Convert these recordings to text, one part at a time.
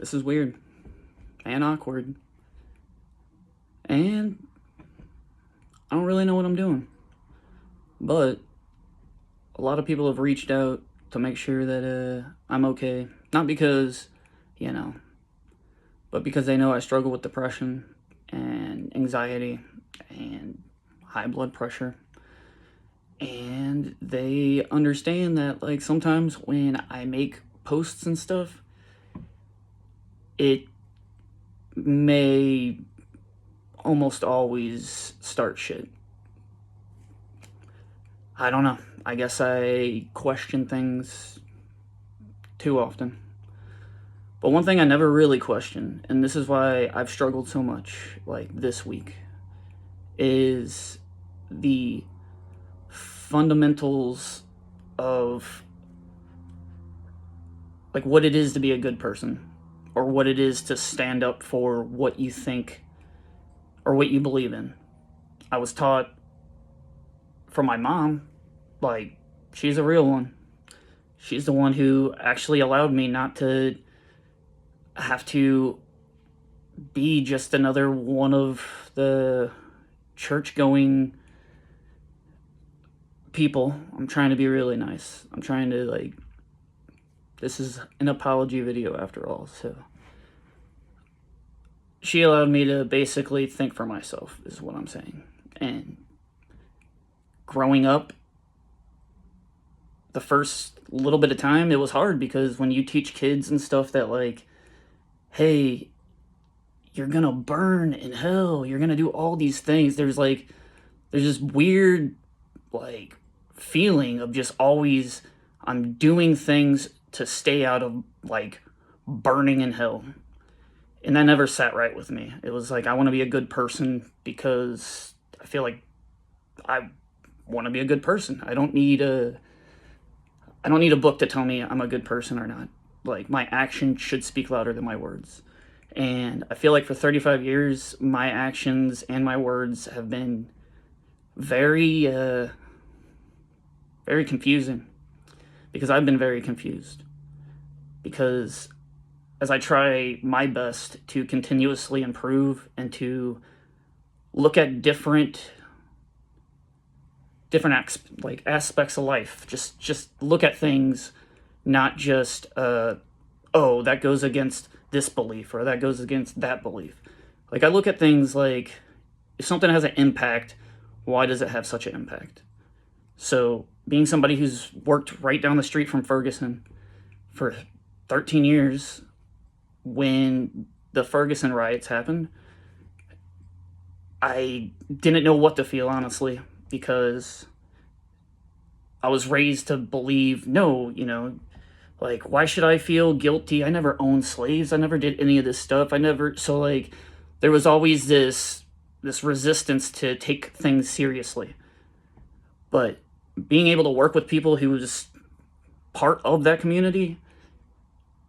This is weird and awkward. And I don't really know what I'm doing. But a lot of people have reached out to make sure that I'm okay. Not because, but because they know I struggle with depression and anxiety and high blood pressure. And they understand that, like, sometimes when I make posts and stuff, it may almost always start shit. I don't know. I guess I question things too often. But one thing I never really question, and this is why I've struggled so much, like this week, is the fundamentals of like what it is to be a good person, or what it is to stand up for what you think or what you believe in. I was taught from my mom, like, she's a real one. She's the one who actually allowed me not to have to be just another one of the church-going people. I'm trying to be really nice. I'm trying to, like, this is an apology video after all, so she allowed me to basically think for myself, is what I'm saying. And growing up, the first little bit of time, it was hard because when you teach kids and stuff that, like, hey, you're gonna burn in hell, you're gonna do all these things, there's this weird, like, feeling of just always, I'm doing things to stay out of, like, burning in hell. And that never sat right with me. It was like, I want to be a good person because I feel like I want to be a good person. I don't need a book to tell me I'm a good person or not. Like, my action should speak louder than my words. And I feel like for 35 years, my actions and my words have been very, very confusing. Because I've been very confused. Because as I try my best to continuously improve and to look at different aspects of life, just look at things, not just oh, that goes against this belief or that goes against that belief. Like, I look at things like, if something has an impact, why does it have such an impact? So being somebody who's worked right down the street from Ferguson for 13 years, when the Ferguson riots happened, I didn't know what to feel, honestly, because I was raised to believe, no, like, why should I feel guilty? I never owned slaves. I never did any of this stuff. So, like, there was always this resistance to take things seriously. But being able to work with people who was part of that community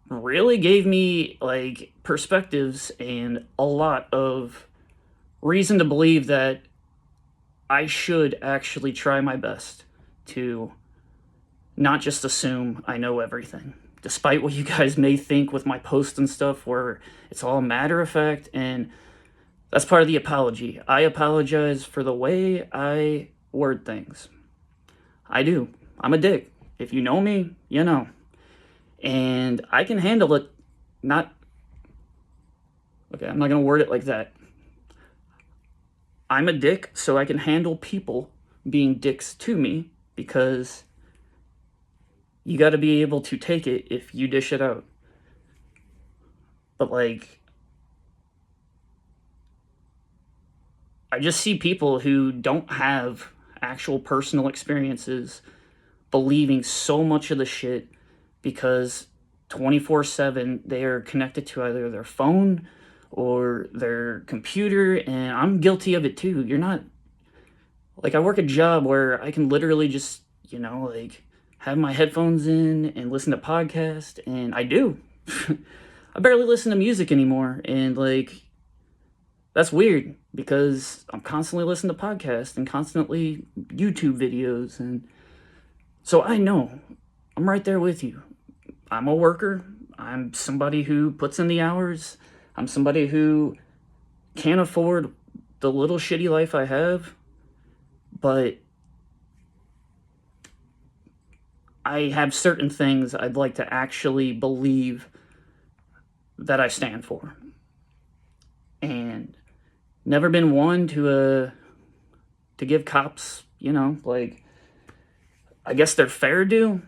really gave me, like, perspectives and a lot of reason to believe that I should actually try my best to not just assume I know everything, despite what you guys may think with my posts and stuff where it's all matter of fact, and that's part of the apology. I apologize for the way I word things. I do. I'm a dick. If you know me, you know. And I can handle it, I'm not going to word it like that. I'm a dick, so I can handle people being dicks to me, because you got to be able to take it if you dish it out. But, like, I just see people who don't have actual personal experiences believing so much of the shit because 24/7 they are connected to either their phone or their computer, and I'm guilty of it too. You're not, like, I work a job where I can literally just, like, have my headphones in and listen to podcasts, and I do. I barely listen to music anymore, and, like, that's weird because I'm constantly listening to podcasts and constantly YouTube videos, and so I know I'm right there with you. I'm a worker. I'm somebody who puts in the hours. I'm somebody who can't afford the little shitty life I have, but I have certain things I'd like to actually believe that I stand for. And never been one to give cops, like, I guess their fair due.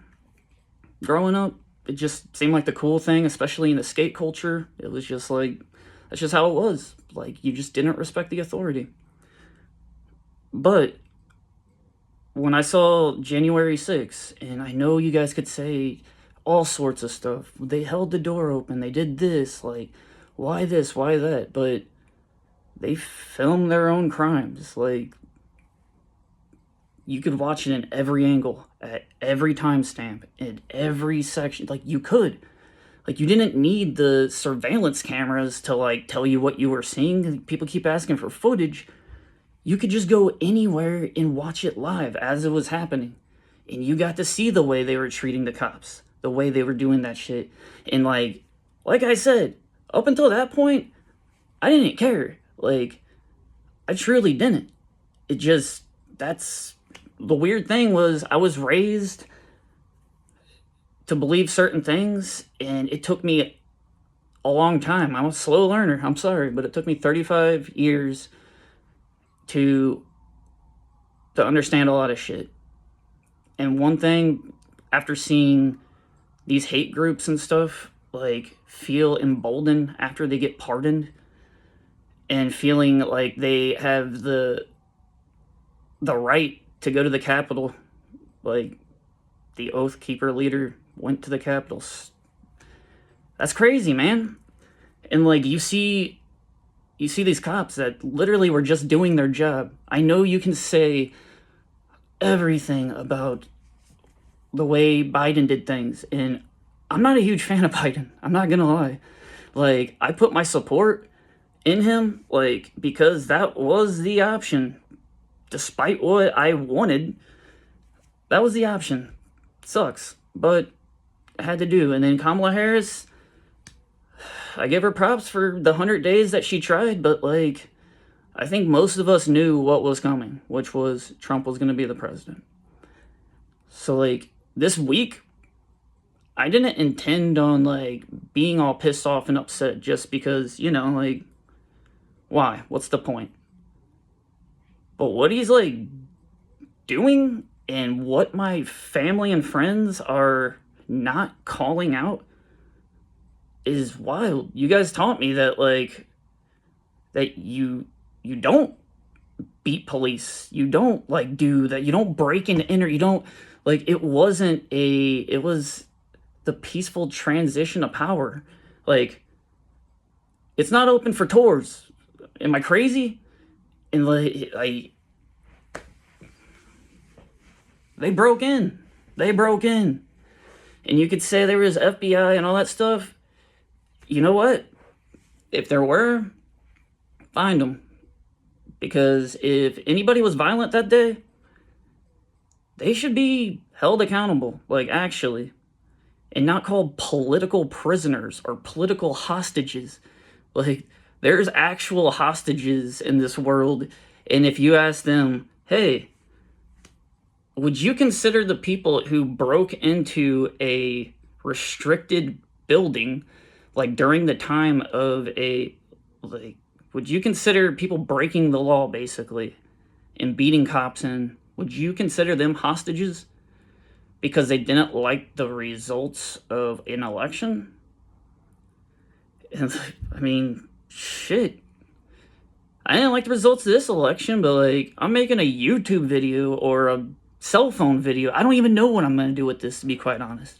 Growing up, it just seemed like the cool thing, especially in the skate culture. It was just like, that's just how it was. Like, you just didn't respect the authority. But when I saw January 6th, and I know you guys could say all sorts of stuff. They held the door open. They did this. Like, why this? Why that? But they filmed their own crimes. Like, you could watch it in every angle, at every timestamp, in every section. Like, you could. Like, you didn't need the surveillance cameras to, like, tell you what you were seeing. People keep asking for footage. You could just go anywhere and watch it live as it was happening. And you got to see the way they were treating the cops, the way they were doing that shit. And, like I said, up until that point, I didn't care. Like, I truly didn't. It just, that's, the weird thing was, I was raised to believe certain things, and it took me a long time. I'm a slow learner, I'm sorry, but it took me 35 years to understand a lot of shit. And one thing, after seeing these hate groups and stuff, like, feel emboldened after they get pardoned, and feeling like they have the right to go to the Capitol, like, the Oath Keeper leader went to the Capitol. That's crazy, man. And, like, you see these cops that literally were just doing their job. I know you can say everything about the way Biden did things, and I'm not a huge fan of Biden. I'm not gonna lie. Like, I put my support in him, like, because that was the option. Despite what I wanted, that was the option. Sucks, but I had to do. And then Kamala Harris, I give her props for the 100 days that she tried, but, like, I think most of us knew what was coming, which was Trump was going to be the president. So, like, this week, I didn't intend on, like, being all pissed off and upset just because, like, why? What's the point? But what he's, like, doing, and what my family and friends are not calling out, is wild. You guys taught me that, like, that you don't beat police. You don't, like, do that. You don't break and enter. You don't, like, it was the peaceful transition of power. Like, it's not open for tours. Am I crazy? And, like, they broke in. And you could say there was FBI and all that stuff. You know what? If there were, find them. Because if anybody was violent that day, they should be held accountable, like, actually. And not called political prisoners or political hostages. Like, there's actual hostages in this world. And if you ask them, hey, would you consider the people who broke into a restricted building, like, during the time of would you consider people breaking the law, basically, and beating cops in, would you consider them hostages because they didn't like the results of an election? And, I mean, shit. I didn't like the results of this election, but, like, I'm making a YouTube video or a cell phone video. I don't even know what I'm going to do with this, to be quite honest.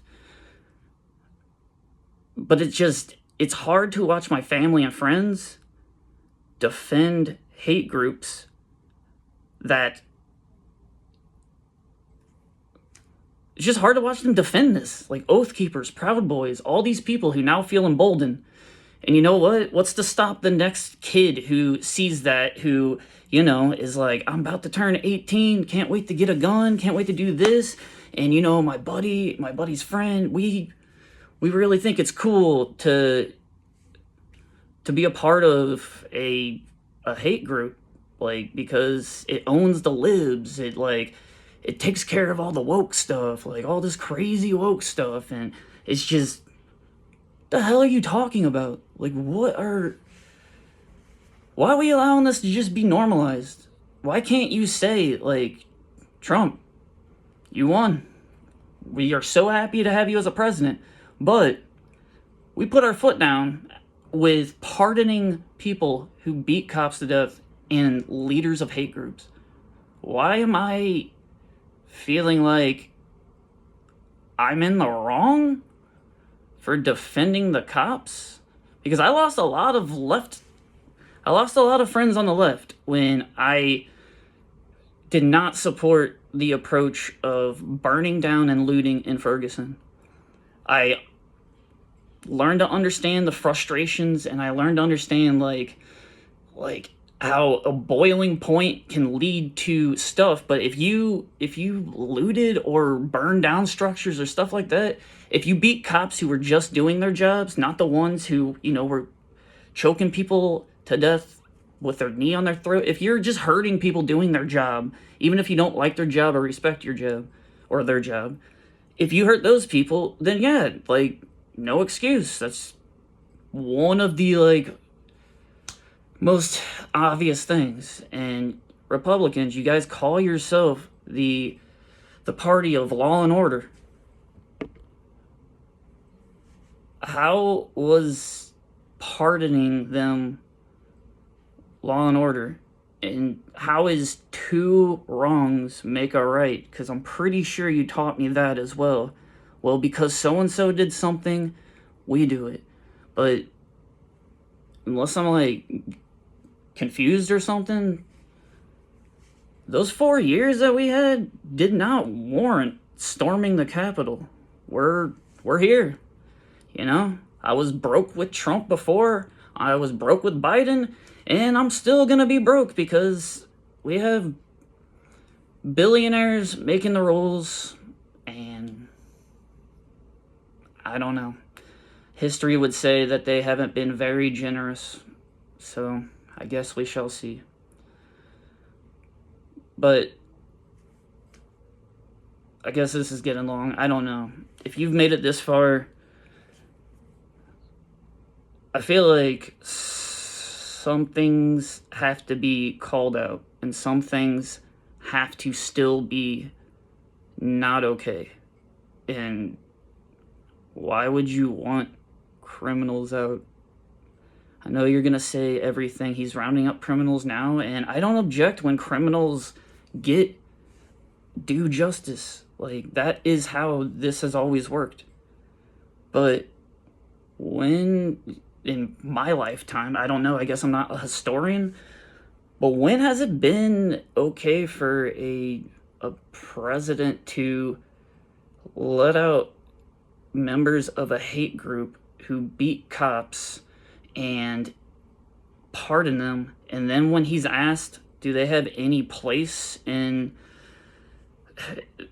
But it's hard to watch my family and friends defend hate groups that, it's just hard to watch them defend this. Like, Oath Keepers, Proud Boys, all these people who now feel emboldened. And you know what? What's to stop the next kid who sees that, who, is like, I'm about to turn 18, can't wait to get a gun, can't wait to do this. And, my buddy's friend, we we really think it's cool to be a part of a hate group, like, because it owns the libs. It, like, it takes care of all the woke stuff, like all this crazy woke stuff, and it's just, the hell are you talking about? Like, why are we allowing this to just be normalized? Why can't you say, like, Trump, you won. We are so happy to have you as a president, but we put our foot down with pardoning people who beat cops to death and leaders of hate groups. Why am I feeling like I'm in the wrong for defending the cops? Because I lost a lot of friends on the left when I did not support the approach of burning down and looting in Ferguson. I learned to understand the frustrations, and I learned to understand like how a boiling point can lead to stuff. But if you looted or burned down structures or stuff like that, if you beat cops who were just doing their jobs, not the ones who, were choking people to death with their knee on their throat, if you're just hurting people doing their job, even if you don't like their job or respect your job or their job, if you hurt those people, then yeah, like, no excuse. That's one of the, like, most obvious things. And Republicans, you guys call yourself the party of law and order. How was pardoning them law and order? And how is two wrongs make a right? Because I'm pretty sure you taught me that as well. Well, because so-and-so did something, we do it. But unless I'm, like, confused or something, those 4 years that we had did not warrant storming the Capitol. We're here, I was broke with Trump before, I was broke with Biden, and I'm still gonna be broke because we have billionaires making the rules, and I don't know. History would say that they haven't been very generous, so I guess we shall see. But I guess this is getting long. I don't know. If you've made it this far, I feel like some things have to be called out, and some things have to still be not okay. And why would you want criminals out? I know you're gonna say everything. He's rounding up criminals now, and I don't object when criminals get due justice. Like, that is how this has always worked. But when, in my lifetime, I don't know, I guess I'm not a historian, but when has it been okay for a president to let out members of a hate group who beat cops and pardon them, and then when he's asked, do they have any place in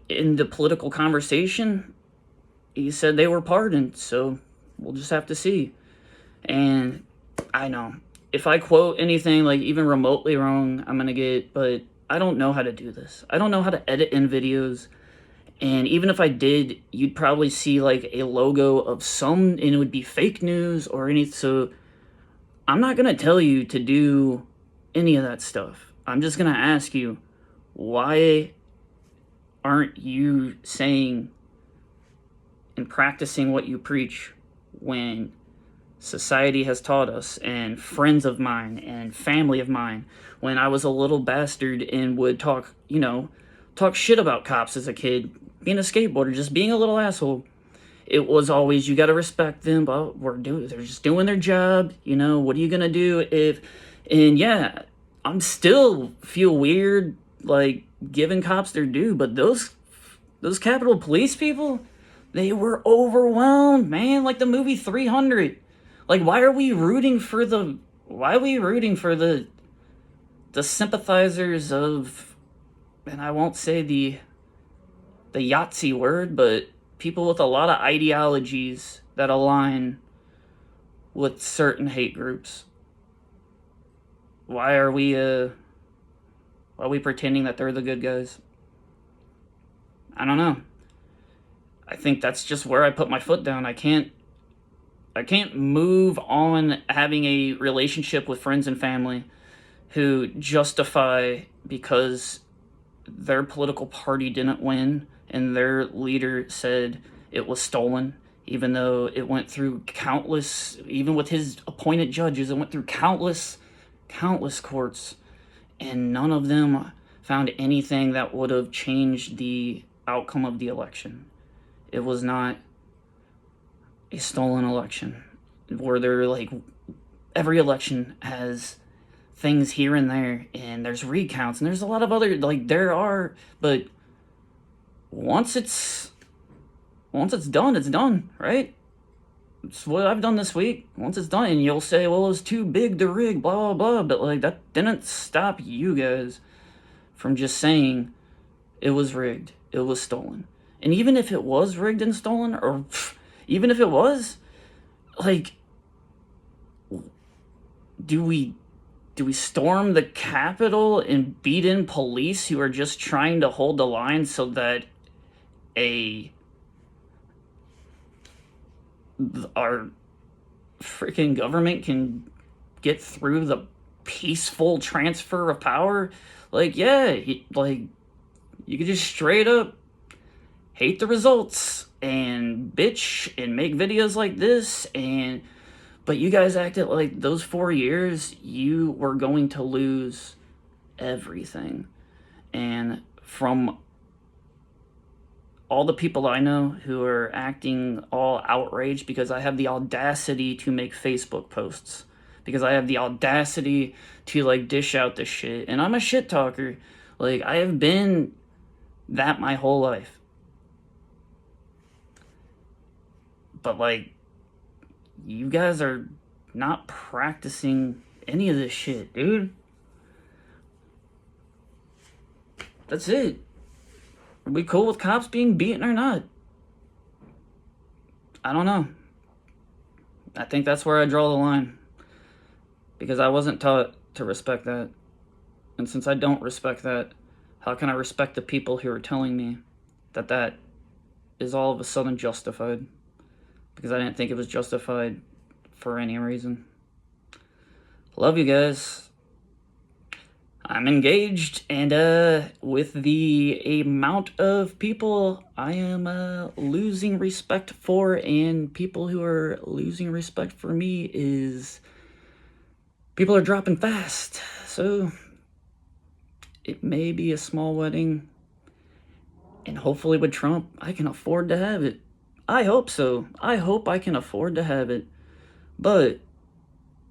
the political conversation, he said they were pardoned? So we'll just have to see. And I know, if I quote anything like even remotely wrong, I'm gonna get, but I don't know how to do this. I don't know how to edit in videos. And even if I did, you'd probably see like a logo of some, and it would be fake news or anything. So I'm not gonna tell you to do any of that stuff. I'm just gonna ask you, why aren't you saying and practicing what you preach when society has taught us, and friends of mine and family of mine, when I was a little bastard and would talk shit about cops as a kid, being a skateboarder, just being a little asshole, it was always, you gotta respect them, but they're just doing their job, what are you gonna do if, and yeah, I'm still feel weird, like, giving cops their due, but those Capitol Police people, they were overwhelmed, man, like the movie 300. Like, why are we rooting for the sympathizers of, and I won't say the Yahtzee word, but people with a lot of ideologies that align with certain hate groups. Why are we pretending that they're the good guys? I don't know. I think that's just where I put my foot down. I can't move on having a relationship with friends and family who justify because their political party didn't win and their leader said it was stolen, even though it went through countless, even with his appointed judges, it went through countless courts, and none of them found anything that would have changed the outcome of the election. It was not a stolen election, where they're like, every election has things here and there, and there's recounts, and there's a lot of other, like, there are, but once it's done, it's done, right? It's what I've done this week. Once it's done, and you'll say, well, it was too big to rig, blah, blah, blah, but, like, that didn't stop you guys from just saying it was rigged, it was stolen. And even if it was rigged and stolen, or even if it was, like, do we storm the Capitol and beat in police who are just trying to hold the line so that our freaking government can get through the peaceful transfer of power? Like, yeah, like, you could just straight up hate the results and bitch and make videos like this, but you guys acted like those 4 years you were going to lose everything. And from all the people I know who are acting all outraged because I have the audacity to make Facebook posts, because I have the audacity to, like, dish out this shit, and I'm a shit talker. Like, I have been that my whole life. But, like, you guys are not practicing any of this shit, dude. That's it. Are we cool with cops being beaten or not? I don't know. I think that's where I draw the line. Because I wasn't taught to respect that. And since I don't respect that, how can I respect the people who are telling me that that is all of a sudden justified? Because I didn't think it was justified for any reason. Love you guys. I'm engaged, and with the amount of people I am losing respect for, and people who are losing respect for me, is people are dropping fast. So it may be a small wedding, and hopefully with Trump, I can afford to have it. I hope so. I hope I can afford to have it. But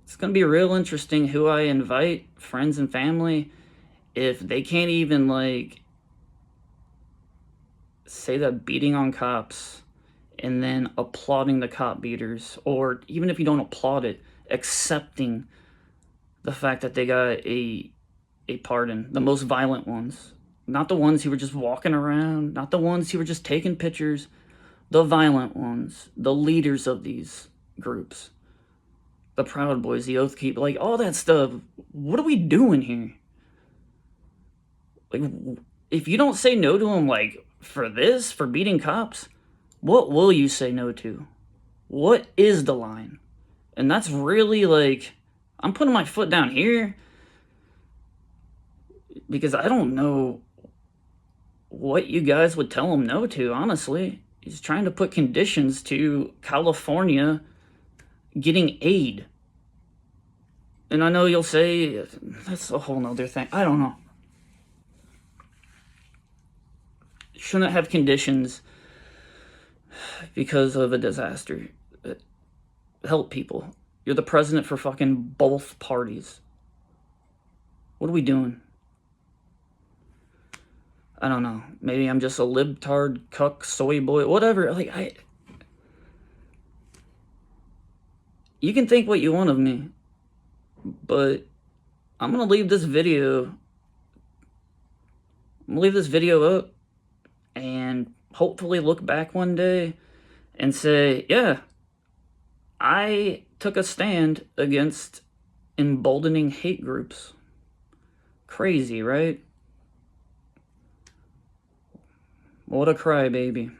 it's going to be real interesting who I invite, friends and family, if they can't even, like, say that beating on cops and then applauding the cop beaters, or even if you don't applaud it, accepting the fact that they got a pardon, the most violent ones, not the ones who were just walking around, not the ones who were just taking pictures, the violent ones, the leaders of these groups, the Proud Boys, the Oath Keepers, like, all that stuff. What are we doing here? Like, if you don't say no to them, like, for this, for beating cops, what will you say no to? What is the line? And that's really, like, I'm putting my foot down here because I don't know what you guys would tell them no to, honestly. He's trying to put conditions to California getting aid. And I know you'll say, that's a whole nother thing. I don't know. Shouldn't have conditions because of a disaster. Help people. You're the president for fucking both parties. What are we doing? I don't know. Maybe I'm just a libtard, cuck, soy boy, whatever. Like, you can think what you want of me, but I'm gonna leave this video. I'm gonna leave this video up, and hopefully look back one day and say, yeah, I took a stand against emboldening hate groups. Crazy, right? What a crybaby.